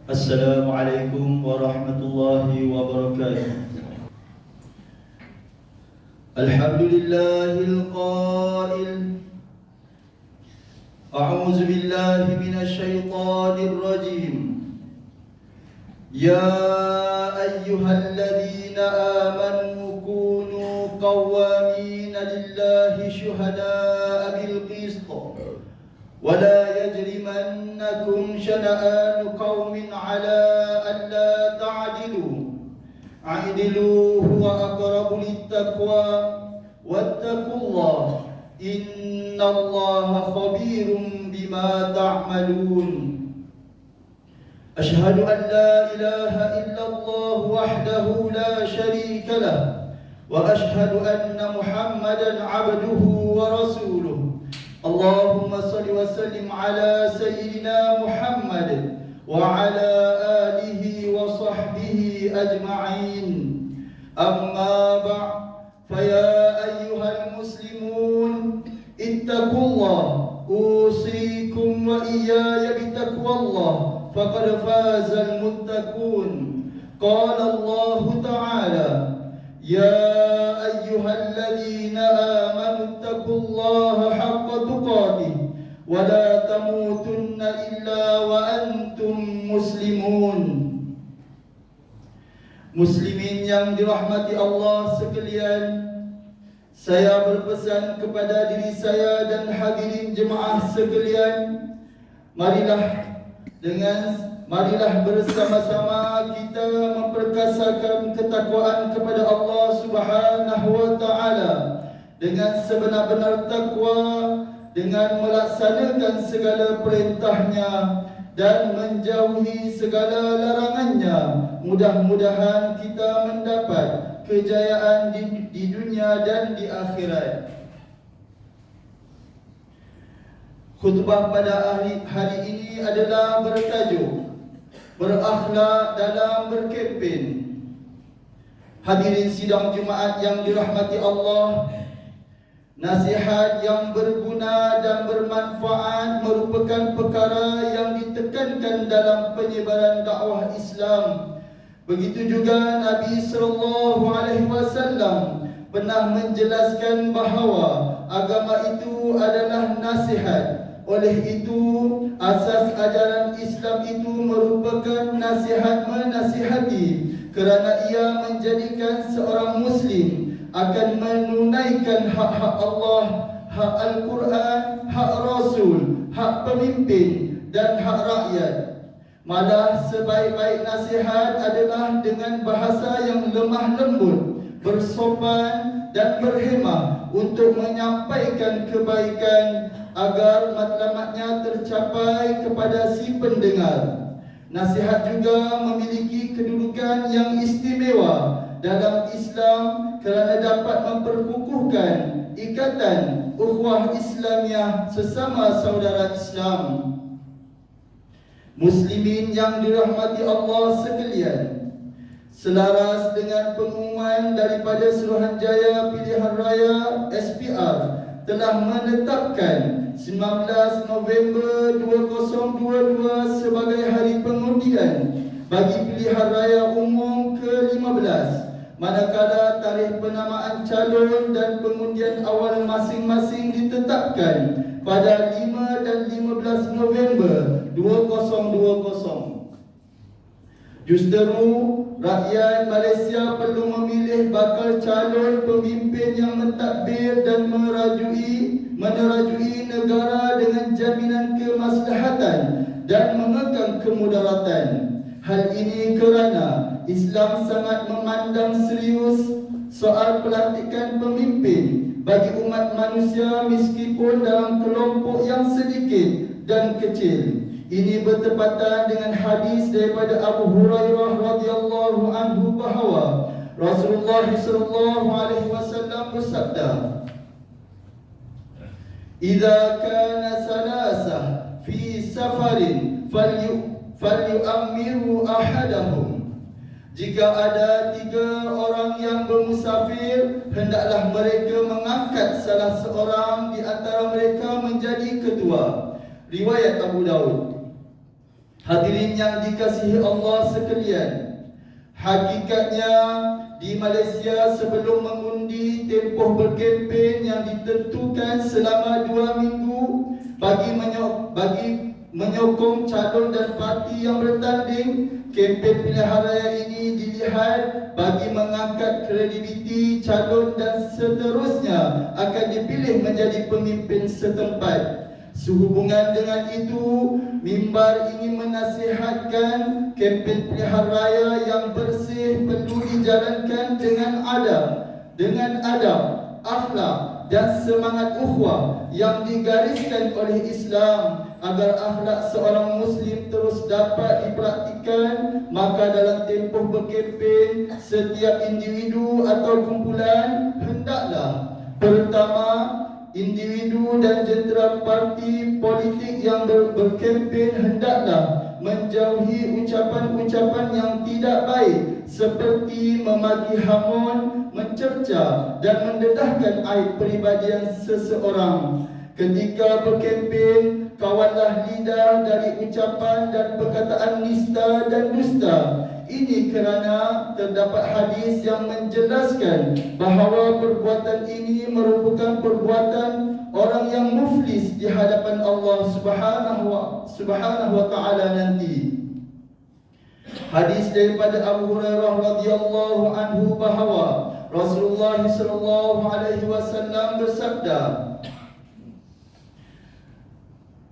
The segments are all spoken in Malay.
Assalamualaikum warahmatullahi wabarakatuh. Alhamdulillahil qail A'udzu billahi minasy syaithanir rajim. Ya ayyuhalladzina amanu kunu qawwamina lillahi syuhada'a bil qist wa la yajrimannakum shana'anu qaumin 'ala alla ta'dilu a'dilu huwa aqrabu littaqwa wattaqullaha innallaha khabirum bima ta'malun. Asyhadu an la ilaha illallah wahdahu la syarika lah wa asyhadu anna Muhammadan 'abduhu wa rasuluh. Allahumma shalli wa sallim ala sayyidina Muhammad wa ala alihi wa sahbihi ajma'in. Amma ba'd, fa ya ayyuhal muslimun ittaqullah usikum wa iyaya bitaqwallah faqad fazal muttaqun. Qala Allah ta'ala ya ayyuhalladzina amanu ittaqullaha haqqa tuqatih wa la tamutunna illa wa antum muslimun. Muslimin yang dirahmati Allah sekalian, saya berpesan kepada diri saya dan hadirin jemaah sekalian, marilah bersama-sama kita memperkasakan ketakwaan kepada Allah Subhanahu wa taala dengan sebenar-benar takwa, dengan melaksanakan segala perintahnya dan menjauhi segala larangannya. Mudah-mudahan kita mendapat kejayaan di dunia dan di akhirat. Khutbah pada hari ini adalah bertajuk berakhlak dalam berkempen. Hadirin sidang Jumaat yang dirahmati Allah, nasihat yang berguna dan bermanfaat merupakan perkara yang ditekankan dalam penyebaran dakwah Islam. Begitu juga Nabi SAW pernah menjelaskan bahawa agama itu adalah nasihat. Oleh itu, asas ajaran Islam itu merupakan nasihat menasihati, kerana ia menjadikan seorang Muslim akan menunaikan hak-hak Allah, hak Al-Quran, hak Rasul, hak pemimpin dan hak rakyat. Malah sebaik-baik nasihat adalah dengan bahasa yang lemah lembut, bersopan dan berhemah untuk menyampaikan kebaikan agar matlamatnya tercapai kepada si pendengar. Nasihat juga memiliki kedudukan yang istimewa dalam Islam kerana dapat memperkukuhkan ikatan ukhuwah Islamiah sesama saudara Islam. Muslimin yang dirahmati Allah sekalian, selaras dengan pengumuman daripada Suruhanjaya Pilihan Raya SPR telah menetapkan 19 November 2022 sebagai hari pengundian bagi pilihan raya umum ke-15, manakala tarikh penamaan calon dan pengundian awal masing-masing ditetapkan pada 5 dan 15 November 2020. Justeru, rakyat Malaysia perlu memilih bakal calon pemimpin yang mentadbir dan menerajui negara dengan jaminan kemaslahatan dan mengekang kemudaratan. Hal ini kerana Islam sangat memandang serius soal pelantikan pemimpin bagi umat manusia meskipun dalam kelompok yang sedikit dan kecil. Ini bertepatan dengan hadis daripada Abu Hurairah radhiyallahu anhu bahawa Rasulullah sallallahu alaihi wasallam bersabda, "Idza kana salasah fi safarin falyu'ammiru ahadahum." Jika ada 3 orang yang bermusafir, hendaklah mereka mengangkat salah seorang di antara mereka menjadi ketua. Riwayat Abu Daud. Hadirin yang dikasihi Allah sekalian, hakikatnya di Malaysia sebelum mengundi tempoh berkempen yang ditentukan selama 2 minggu bagi menyokong calon dan parti yang bertanding, kempen pilihan raya ini dilihat bagi mengangkat kredibiliti calon dan seterusnya akan dipilih menjadi pemimpin setempat. Sehubungan dengan itu, mimbar ingin menasihatkan kempen pilihan raya yang bersih perlu dijalankan dengan adab, akhlak dan semangat ukhuwah yang digariskan oleh Islam agar akhlak seorang Muslim terus dapat dipraktikkan. Maka dalam tempoh berkempen, setiap individu atau kumpulan hendaklah pertama, individu dan jentera parti politik yang berkempen hendaklah menjauhi ucapan-ucapan yang tidak baik seperti memaki hamun, mencerca dan mendedahkan aib peribadian seseorang. Ketika berkempen, kawallah lidah dari ucapan dan perkataan nista dan dusta. Ini kerana terdapat hadis yang menjelaskan bahawa perbuatan ini merupakan perbuatan orang yang muflis di hadapan Allah Subhanahu wa taala nanti. Hadis daripada Abu Hurairah radhiyallahu anhu bahawa Rasulullah sallallahu alaihi wasallam bersabda,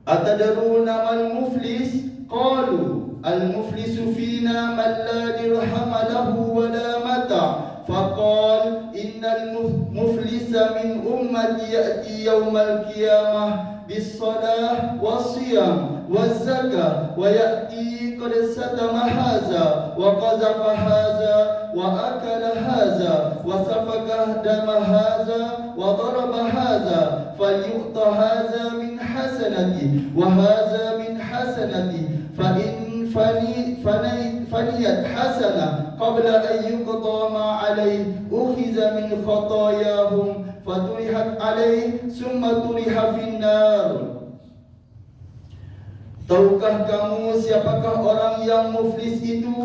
"Atadaruna mal muflis?" Qalu al-muflisu fina man la dirham lahu wa la mata'. Faqal innal muflisa min ummati ya'ti yawmal qiyamah bis-salah was-siyam waz-zakah wa ya'ti qad satama hadza wa qazafa hadza wa akala hadza wa safaka dama hadza wa daraba hadza falyu'ta hadza min hasanati wa hadza min hasanati fa in faniyat hasanah qabla an yuqda ma alayhi ukhiza min khatayahum faturihat alayhi summa turiha finnar. Tahukah kamu siapakah orang yang muflis itu?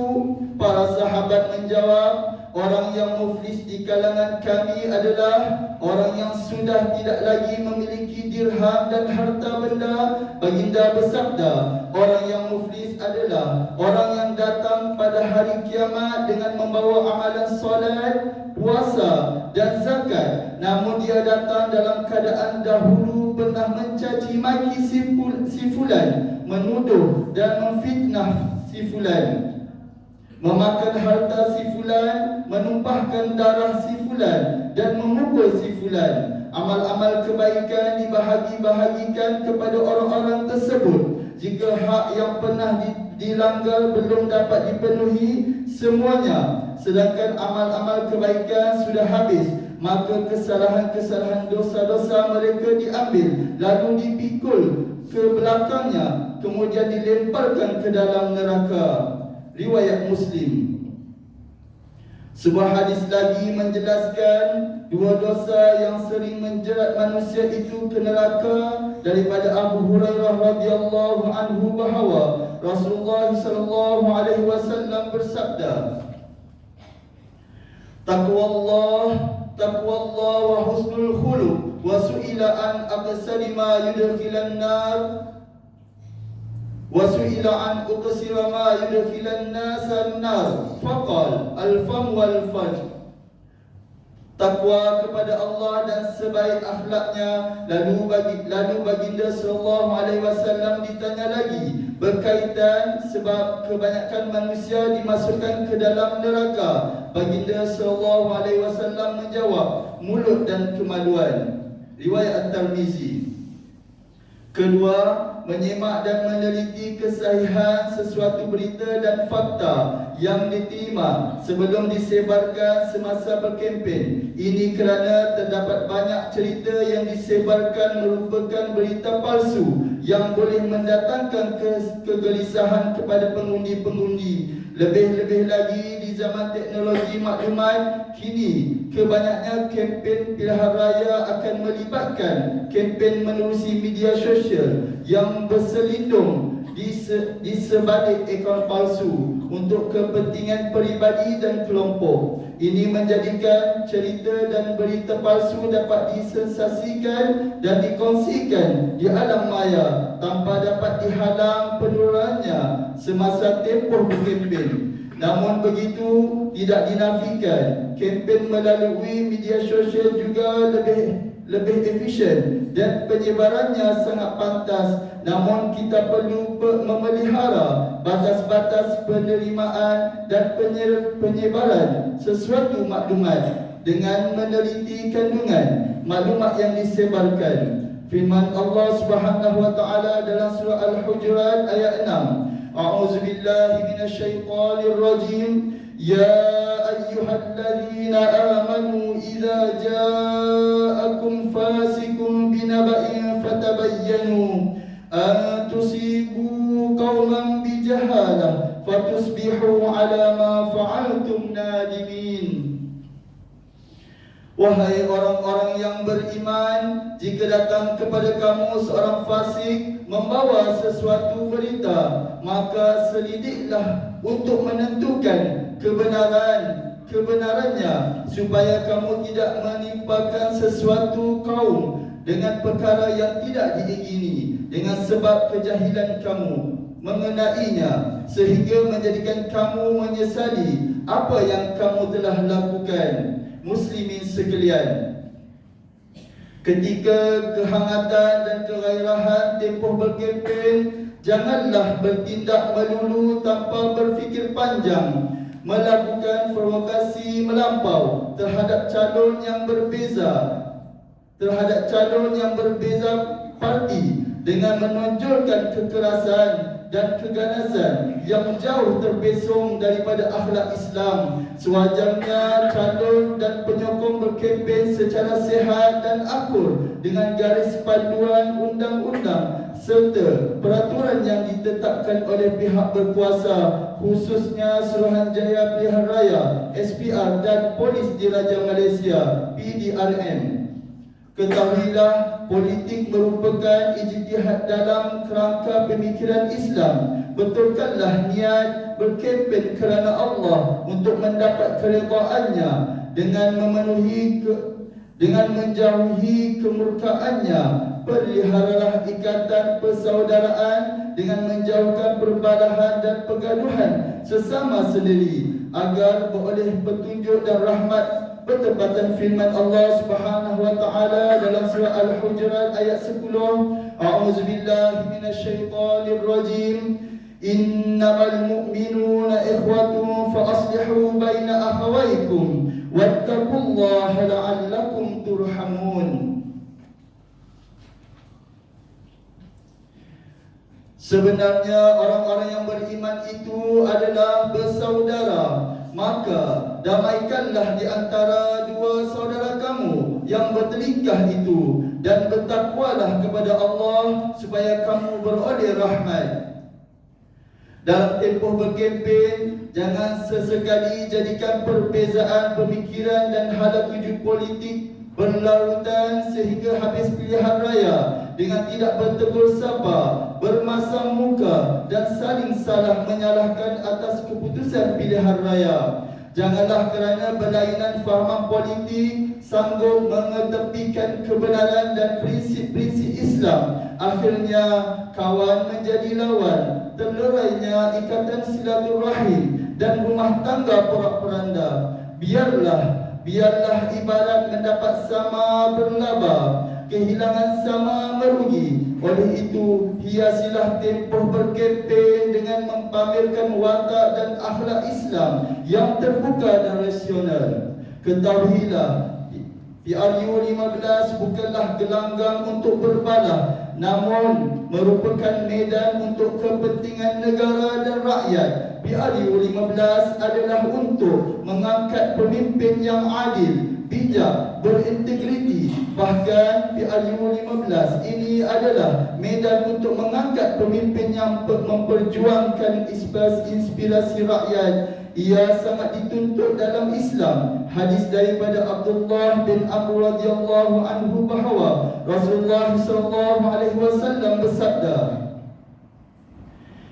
Para sahabat menjawab, orang yang muflis di kalangan kami adalah orang yang sudah tidak lagi memiliki dirham dan harta benda. Baginda bersabda, orang yang muflis adalah orang yang datang pada hari kiamat dengan membawa amalan solat, puasa dan zakat, namun dia datang dalam keadaan dahulu pernah mencaci maki si fulan, menuduh dan memfitnah si fulan, memakan harta si fulan, menumpahkan darah si fulan dan memukul si fulan. Amal-amal kebaikan dibahagi-bahagikan kepada orang-orang tersebut. Jika hak yang pernah dilanggar belum dapat dipenuhi semuanya, sedangkan amal-amal kebaikan sudah habis, maka kesalahan-kesalahan dosa-dosa mereka diambil lalu dipikul ke belakangnya, kemudian dilemparkan ke dalam neraka. Riwayat Muslim. Sebuah hadis lagi menjelaskan dua dosa yang sering menjerat manusia itu ke neraka, daripada Abu Hurairah radhiyallahu anhu bahawa Rasulullah sallallahu alaihi wasallam bersabda, Taqwallah wa husnul khuluq wa su'ila an aqsari ma yudkhilan nar wa su'ila an uqsira ma yudkhilan nasa an-nar faqal al-fam wal farj. Takwa kepada Allah dan sebaik akhlaknya. Lalu baginda sallallahu alaihi wasallam ditanya lagi berkaitan sebab kebanyakan manusia dimasukkan ke dalam neraka. Baginda sallallahu alaihi wasallam menjawab, mulut dan kemaluan. Riwayat At-Tirmizi. Kedua, menyimak dan meneliti kesahihan sesuatu berita dan fakta yang diterima sebelum disebarkan semasa berkempen. Ini kerana terdapat banyak cerita yang disebarkan merupakan berita palsu yang boleh mendatangkan kegelisahan kepada pengundi-pengundi. Lebih-lebih lagi di zaman teknologi maklumat kini, kebanyakan kempen pilihan raya akan melibatkan kempen menerusi media sosial yang berselindung di sebalik akaun palsu untuk kepentingan peribadi dan kelompok. Ini menjadikan cerita dan berita palsu dapat disensasikan dan dikongsikan di alam maya tanpa dapat dihalang penularannya semasa tempoh berkempen. Namun begitu tidak dinafikan, kempen melalui media sosial juga lebih efisien dan penyebarannya sangat pantas. Namun kita perlu memelihara batas-batas penerimaan dan penyebaran sesuatu maklumat dengan meneliti kandungan maklumat yang disebarkan. Firman Allah Subhanahu wa taala dalam surah Al-Hujurat ayat 6. A'udzubillahi minasyaitonir rajim. Ya ayyuhalladzina amanu idza ja'akum fasiqun binaba'in fatabayyanu an tusibu qauman bijahalah fatusbihu ala ma fa'altum nadimin. Wahai orang-orang yang beriman, jika datang kepada kamu seorang fasik membawa sesuatu berita, maka selidiklah untuk menentukan kebenarannya, supaya kamu tidak menimpakan sesuatu kaum dengan perkara yang tidak diingini dengan sebab kejahilan kamu mengenainya, sehingga menjadikan kamu menyesali apa yang kamu telah lakukan. Muslimin sekalian, ketika kehangatan dan kegairahan tempoh berkempen, janganlah bertindak melulu tanpa berfikir panjang, melakukan provokasi melampau terhadap calon yang berbeza parti dengan menonjolkan kekerasan dan keganasan yang jauh terbesong daripada akhlak Islam. Sewajarnya calon dan penyokong berkempen secara sehat dan akur dengan garis panduan undang-undang serta peraturan yang ditetapkan oleh pihak berkuasa, khususnya Suruhanjaya Pilihan Raya SPR dan Polis Diraja Malaysia PDRM. Ketahuilah, politik merupakan ijtihad dalam kerangka pemikiran Islam. Betulkanlah niat berkempen kerana Allah untuk mendapat keredaannya dengan menjauhi kemurkaannya. Peliharalah ikatan persaudaraan dengan menjauhkan perbalahan dan pergaduhan sesama sendiri, agar beroleh petunjuk dan rahmat bertepatan firman Allah Subhanahu wa taala dalam surah Al-Hujurat ayat 10. A'udzubillahi minasyaitonir rajim. Innamal mu'minuna ikhwatun fa aslihu baina akhawaykum wattaqullaha la'allakum turhamun. Sebenarnya orang-orang yang beriman itu adalah bersaudara, maka damaikanlah di antara dua saudara kamu yang bertelingkah itu, dan bertakwalah kepada Allah supaya kamu beroleh rahmat. Dalam tempoh berkempen, jangan sesekali jadikan perbezaan pemikiran dan hala tuju politik berlarutan sehingga habis pilihan raya dengan tidak bertegur sapa, bermasam muka dan saling salah menyalahkan atas keputusan pilihan raya. Janganlah kerana berlainan fahaman politik sanggup mengetepikan kebenaran dan prinsip-prinsip Islam, akhirnya kawan menjadi lawan, terlerainya ikatan silaturahim dan rumah tangga porak-poranda. Biarlah ibarat mendapat sama berlaba, kehilangan sama merugi. Oleh itu, hiasilah tempoh berkempen dengan mempamerkan watak dan akhlak Islam yang terbuka dan rasional. Ketahuilah, PRU 15 bukanlah gelanggang untuk berbalah, namun merupakan medan untuk kepentingan negara dan rakyat. PRU 15 adalah untuk mengangkat pemimpin yang adil, bijak, berintegriti. Bahkan PRU 15 ini adalah medan untuk mengangkat pemimpin yang memperjuangkan inspirasi rakyat. Ia sangat dituntut dalam Islam. Hadis daripada Abdullah bin Amr radhiyallahu anhu bahawa Rasulullah sallallahu alaihi wasallam bersabda,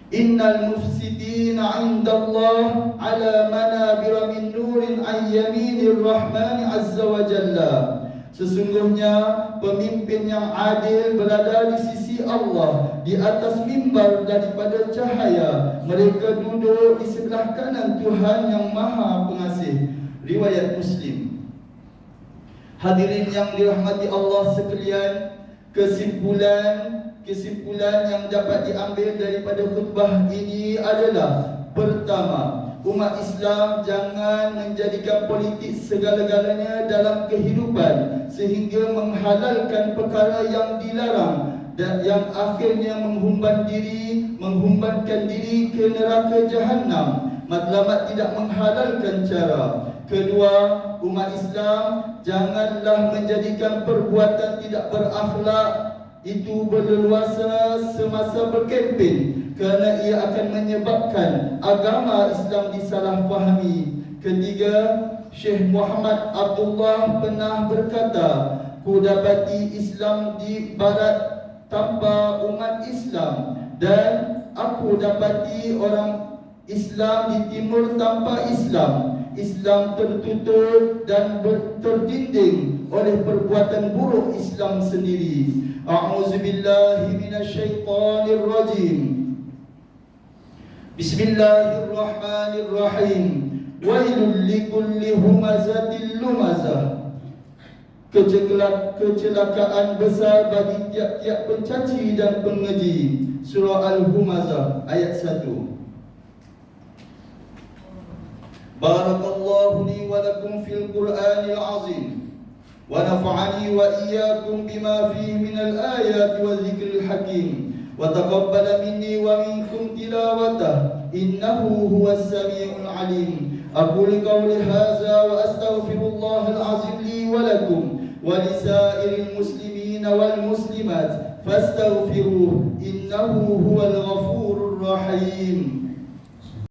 Innal mufsidina 'indallah 'ala manabir min nurin an yaminir rahmani 'azza wa jalla. Sesungguhnya pemimpin yang adil berada di sisi Allah di atas mimbar daripada cahaya. Mereka duduk di sebelah kanan Tuhan yang Maha Pengasih. Riwayat Muslim. Hadirin yang dirahmati Allah sekalian, kesimpulan yang dapat diambil daripada khutbah ini adalah: pertama, umat Islam jangan menjadikan politik segala-galanya dalam kehidupan sehingga menghalalkan perkara yang dilarang dan yang akhirnya menghumbankan diri ke neraka jahanam. Matlamat tidak menghalalkan cara. Kedua, umat Islam janganlah menjadikan perbuatan tidak berakhlak itu berleluasa semasa berkempen, kerana ia akan menyebabkan agama Islam disalahfahami. Ketiga, Syekh Muhammad Abdullah pernah berkata, "Ku dapati Islam di barat tanpa umat Islam, dan aku dapati orang Islam di timur tanpa Islam. Islam tertutup dan terdinding oleh perbuatan buruk Islam sendiri." A'udzubillahi minasyaitonir rajim. Bismillahirrahmanirrahim. Wailul likulli humazatil lumazah. Kecelakaan besar bagi tiap-tiap pencaci dan pengeji. Surah Al-Humazah ayat 1. Barakallahu li wa lakum fil Qur'anil azim, wa nafa'ani wa iyyakum bima fihi minal ayati wa dzikril hakim, wa taqabbala minni wa minkum tilawatah, innahu huwas samiul alim. Aqulu qawli hadza wa astaghfirullahal azim li wa lakum wa lisairil muslimin wal muslimat fastaghfiruhu innahu huwal ghafurur rahim.